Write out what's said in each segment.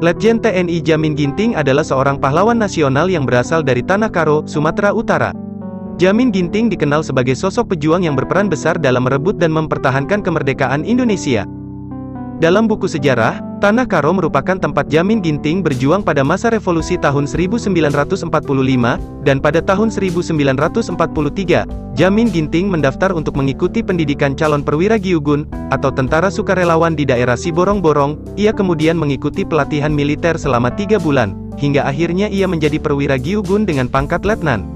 Letjen TNI Jamin Ginting adalah seorang pahlawan nasional yang berasal dari Tanah Karo, Sumatera Utara. Jamin Ginting dikenal sebagai sosok pejuang yang berperan besar dalam merebut dan mempertahankan kemerdekaan Indonesia. Dalam buku sejarah, Tanah Karo merupakan tempat Jamin Ginting berjuang pada masa revolusi tahun 1945, dan pada tahun 1943, Jamin Ginting mendaftar untuk mengikuti pendidikan calon perwira Gyugun, atau tentara sukarelawan di daerah Siborong-Borong. Ia kemudian mengikuti pelatihan militer selama 3 bulan, hingga akhirnya ia menjadi perwira Gyugun dengan pangkat letnan.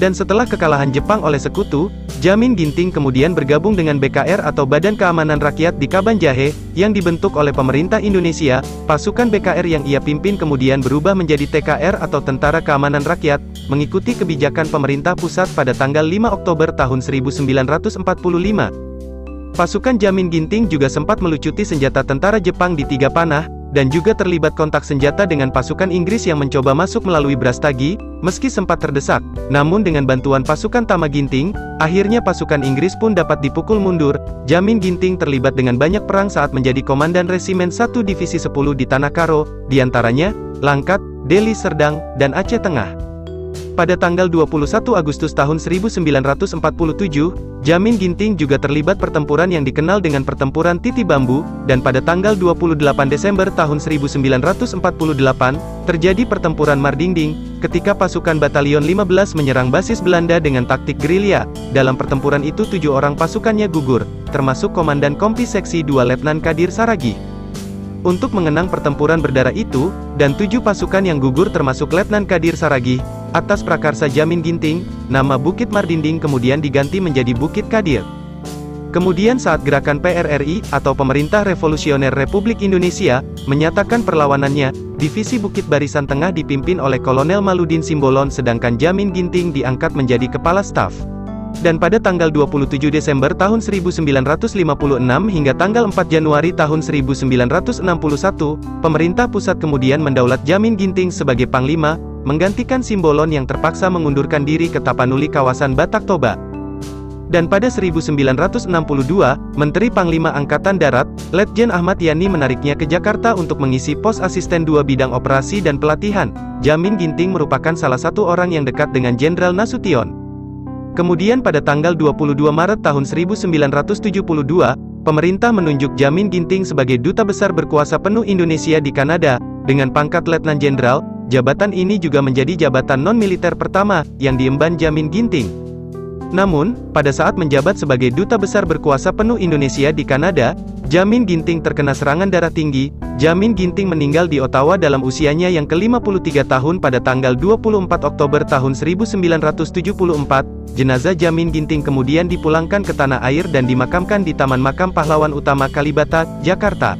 Dan setelah kekalahan Jepang oleh sekutu, Jamin Ginting kemudian bergabung dengan BKR atau Badan Keamanan Rakyat di Kabanjahe, yang dibentuk oleh pemerintah Indonesia. Pasukan BKR yang ia pimpin kemudian berubah menjadi TKR atau Tentara Keamanan Rakyat, mengikuti kebijakan pemerintah pusat pada tanggal 5 Oktober tahun 1945. Pasukan Jamin Ginting juga sempat melucuti senjata tentara Jepang di Tiga Panah, dan juga terlibat kontak senjata dengan pasukan Inggris yang mencoba masuk melalui Brastagi, meski sempat terdesak. Namun dengan bantuan pasukan Tama Ginting, akhirnya pasukan Inggris pun dapat dipukul mundur. Jamin Ginting terlibat dengan banyak perang saat menjadi Komandan Resimen 1 Divisi 10 di Tanah Karo, diantaranya, Langkat, Deli Serdang, dan Aceh Tengah. Pada tanggal 21 Agustus tahun 1947, Jamin Ginting juga terlibat pertempuran yang dikenal dengan Pertempuran Titi Bambu, dan pada tanggal 28 Desember tahun 1948, terjadi Pertempuran Mardingding, ketika pasukan Batalion 15 menyerang basis Belanda dengan taktik gerilya. Dalam pertempuran itu 7 orang pasukannya gugur, termasuk Komandan Kompi Seksi 2 Letnan Kadir Saragih. Untuk mengenang pertempuran berdarah itu, dan 7 pasukan yang gugur termasuk Letnan Kadir Saragih, atas prakarsa Jamin Ginting, nama Bukit Mardinding kemudian diganti menjadi Bukit Kadir. Kemudian saat gerakan PRRI, atau Pemerintah Revolusioner Republik Indonesia, menyatakan perlawanannya, Divisi Bukit Barisan Tengah dipimpin oleh Kolonel Maludin Simbolon sedangkan Jamin Ginting diangkat menjadi Kepala Staf. Dan pada tanggal 27 Desember tahun 1956 hingga tanggal 4 Januari tahun 1961, pemerintah pusat kemudian mendaulat Jamin Ginting sebagai Panglima, menggantikan Simbolon yang terpaksa mengundurkan diri ke Tapanuli kawasan Batak Toba. Dan pada 1962, Menteri Panglima Angkatan Darat, Letjen Ahmad Yani menariknya ke Jakarta untuk mengisi pos Asisten 2 Bidang Operasi dan Pelatihan. Jamin Ginting merupakan salah satu orang yang dekat dengan Jenderal Nasution. Kemudian pada tanggal 22 Maret tahun 1972, pemerintah menunjuk Jamin Ginting sebagai Duta Besar berkuasa penuh Indonesia di Kanada, dengan pangkat Letnan Jenderal. Jabatan ini juga menjadi jabatan non-militer pertama, yang diemban Jamin Ginting. Namun, pada saat menjabat sebagai Duta Besar berkuasa penuh Indonesia di Kanada, Jamin Ginting terkena serangan darah tinggi. Jamin Ginting meninggal di Ottawa dalam usianya yang ke-53 tahun pada tanggal 24 Oktober tahun 1974. Jenazah Jamin Ginting kemudian dipulangkan ke tanah air dan dimakamkan di Taman Makam Pahlawan Utama Kalibata, Jakarta.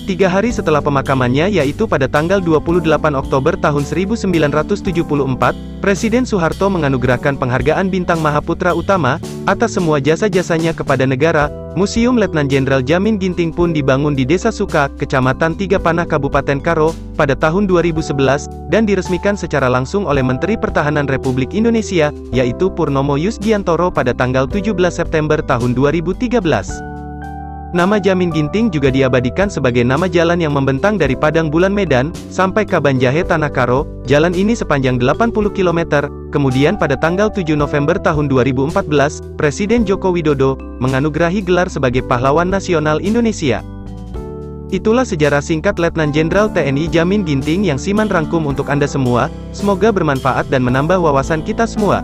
3 hari setelah pemakamannya, yaitu pada tanggal 28 Oktober tahun 1974, Presiden Soeharto menganugerahkan penghargaan Bintang Mahaputra Utama, atas semua jasa-jasanya kepada negara. Museum Letnan Jenderal Jamin Ginting pun dibangun di Desa Suka, Kecamatan Tiga Panah Kabupaten Karo, pada tahun 2011, dan diresmikan secara langsung oleh Menteri Pertahanan Republik Indonesia, yaitu Purnomo Yusgiantoro pada tanggal 17 September tahun 2013. Nama Jamin Ginting juga diabadikan sebagai nama jalan yang membentang dari Padang Bulan Medan, sampai Kabanjahe Tanah Karo. Jalan ini sepanjang 80 km. Kemudian pada tanggal 7 November tahun 2014, Presiden Joko Widodo menganugerahi gelar sebagai Pahlawan Nasional Indonesia. Itulah sejarah singkat Letnan Jenderal TNI Jamin Ginting yang Siman rangkum untuk Anda semua. Semoga bermanfaat dan menambah wawasan kita semua.